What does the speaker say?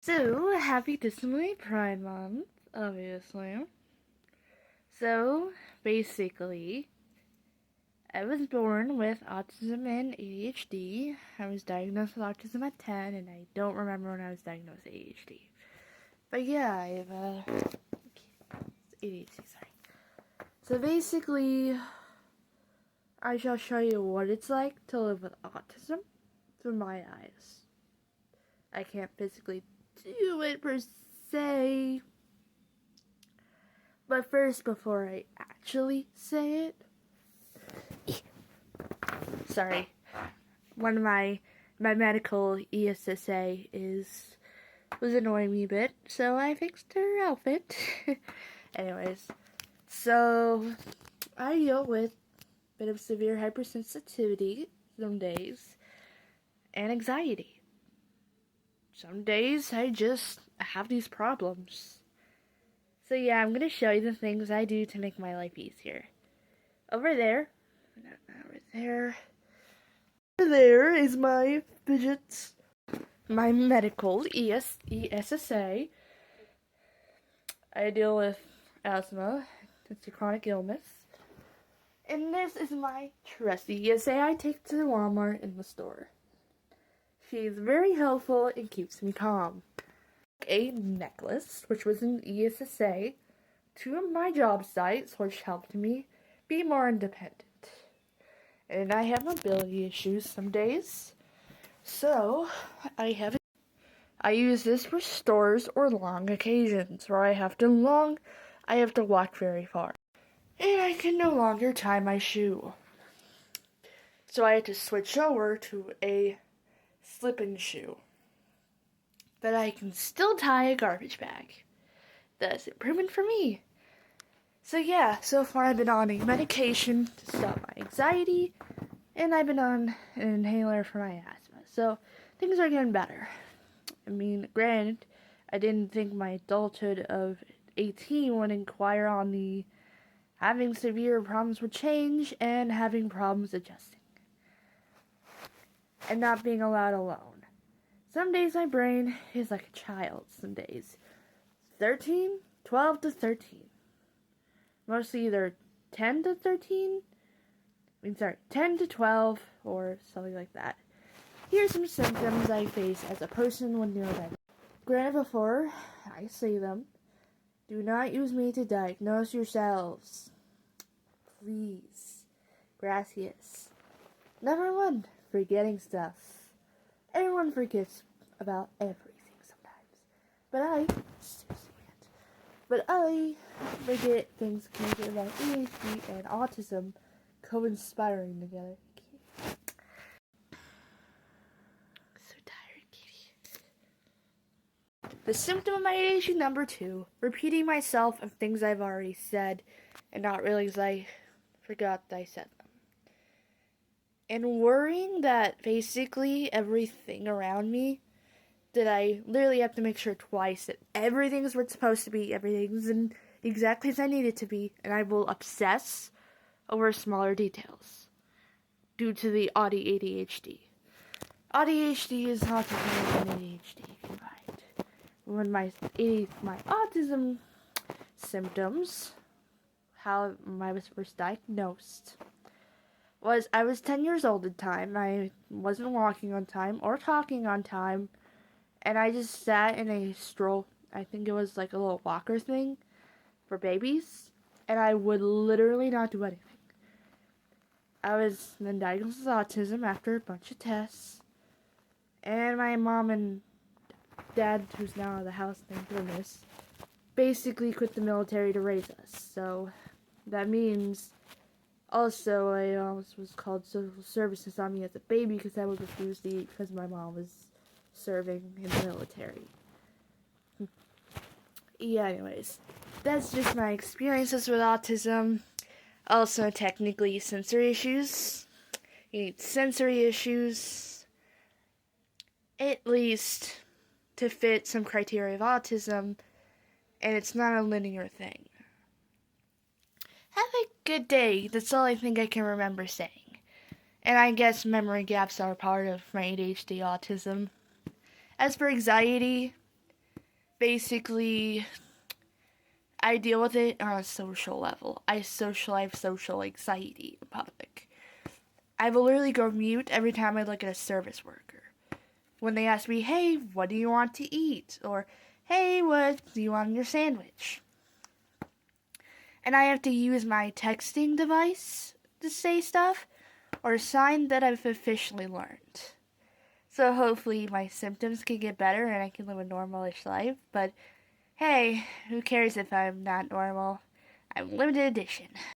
So, happy Disney Pride Month, obviously. So, basically, I was born with autism and ADHD. I was diagnosed with autism at 10, and I don't remember when I was diagnosed with ADHD. But yeah, I have ADHD, sorry. So basically, I shall show you what it's like to live with autism through my eyes. I can't physically do it per se, but first, before I actually say it, sorry, one of my medical ESSA was annoying me a bit, so I fixed her outfit. Anyways, so I deal with a bit of severe hypersensitivity some days and anxiety. Some days I just have these problems. So yeah, I'm gonna show you the things I do to make my life easier. Over there, there is my fidgets, my medical ESSA. I deal with asthma. It's a chronic illness. And this is my trusty ESA I take to Walmart in the store. She's very helpful and keeps me calm. A necklace, which was an ESSA, to my job sites, which helped me be more independent. And I have mobility issues some days, so I use this for stores or long occasions where I have to walk very far. And I can no longer tie my shoe. So I had to switch over to a slip-in shoe. But I can still tie a garbage bag. That's improvement for me. So yeah, so far I've been on a medication to stop my anxiety, and I've been on an inhaler for my asthma. So things are getting better. I mean, granted, I didn't think my adulthood of 18 would inquire on the having severe problems with change and having problems adjusting. And not being allowed alone. Some days my brain is like a child, some days 12 to 13. Mostly either 10 to 10 to 12 or something like that. Here's some symptoms I face as a person with neurodivergence. Granted, before I say them, do not use me to diagnose yourselves. Please. Gracias. Number 1, forgetting stuff. Everyone forgets about everything sometimes. But I forget things connected about ADHD and autism co-inspiring together. So tired, Katie. The symptom of my ADHD number 2, repeating myself of things I've already said and not realize I forgot that I said them. And worrying that basically everything around me, that I literally have to make sure twice that everything's where it's supposed to be, everything's in exactly as I need it to be, and I will obsess over smaller details due to the ADHD. ADHD is autism and ADHD combined. When my autism symptoms, how I was first diagnosed, was I was 10 years old at the time. I wasn't walking on time or talking on time, and I just sat in a stroll. I think it was like a little walker thing for babies, and I would literally not do anything. I was then diagnosed with autism after a bunch of tests, and my mom and dad, who's now out of the house, thank goodness, basically quit the military to raise us. So that means also I was called social services on me as a baby because I would refuse to eat because my mom was serving in the military. Yeah, anyways, that's just my experiences with autism. Also, technically, sensory issues. You need sensory issues, at least, to fit some criteria of autism, and it's not a linear thing. Have a good day. That's all I think I can remember saying. And I guess memory gaps are part of my ADHD autism. As for anxiety, basically, I deal with it on a social level. I have social anxiety in public. I will literally go mute every time I look at a service worker. When they ask me, hey, what do you want to eat? Or, hey, what do you want in your sandwich? And I have to use my texting device to say stuff, or a sign that I've officially learned. So hopefully my symptoms can get better and I can live a normal-ish life. But hey, who cares if I'm not normal? I'm limited edition.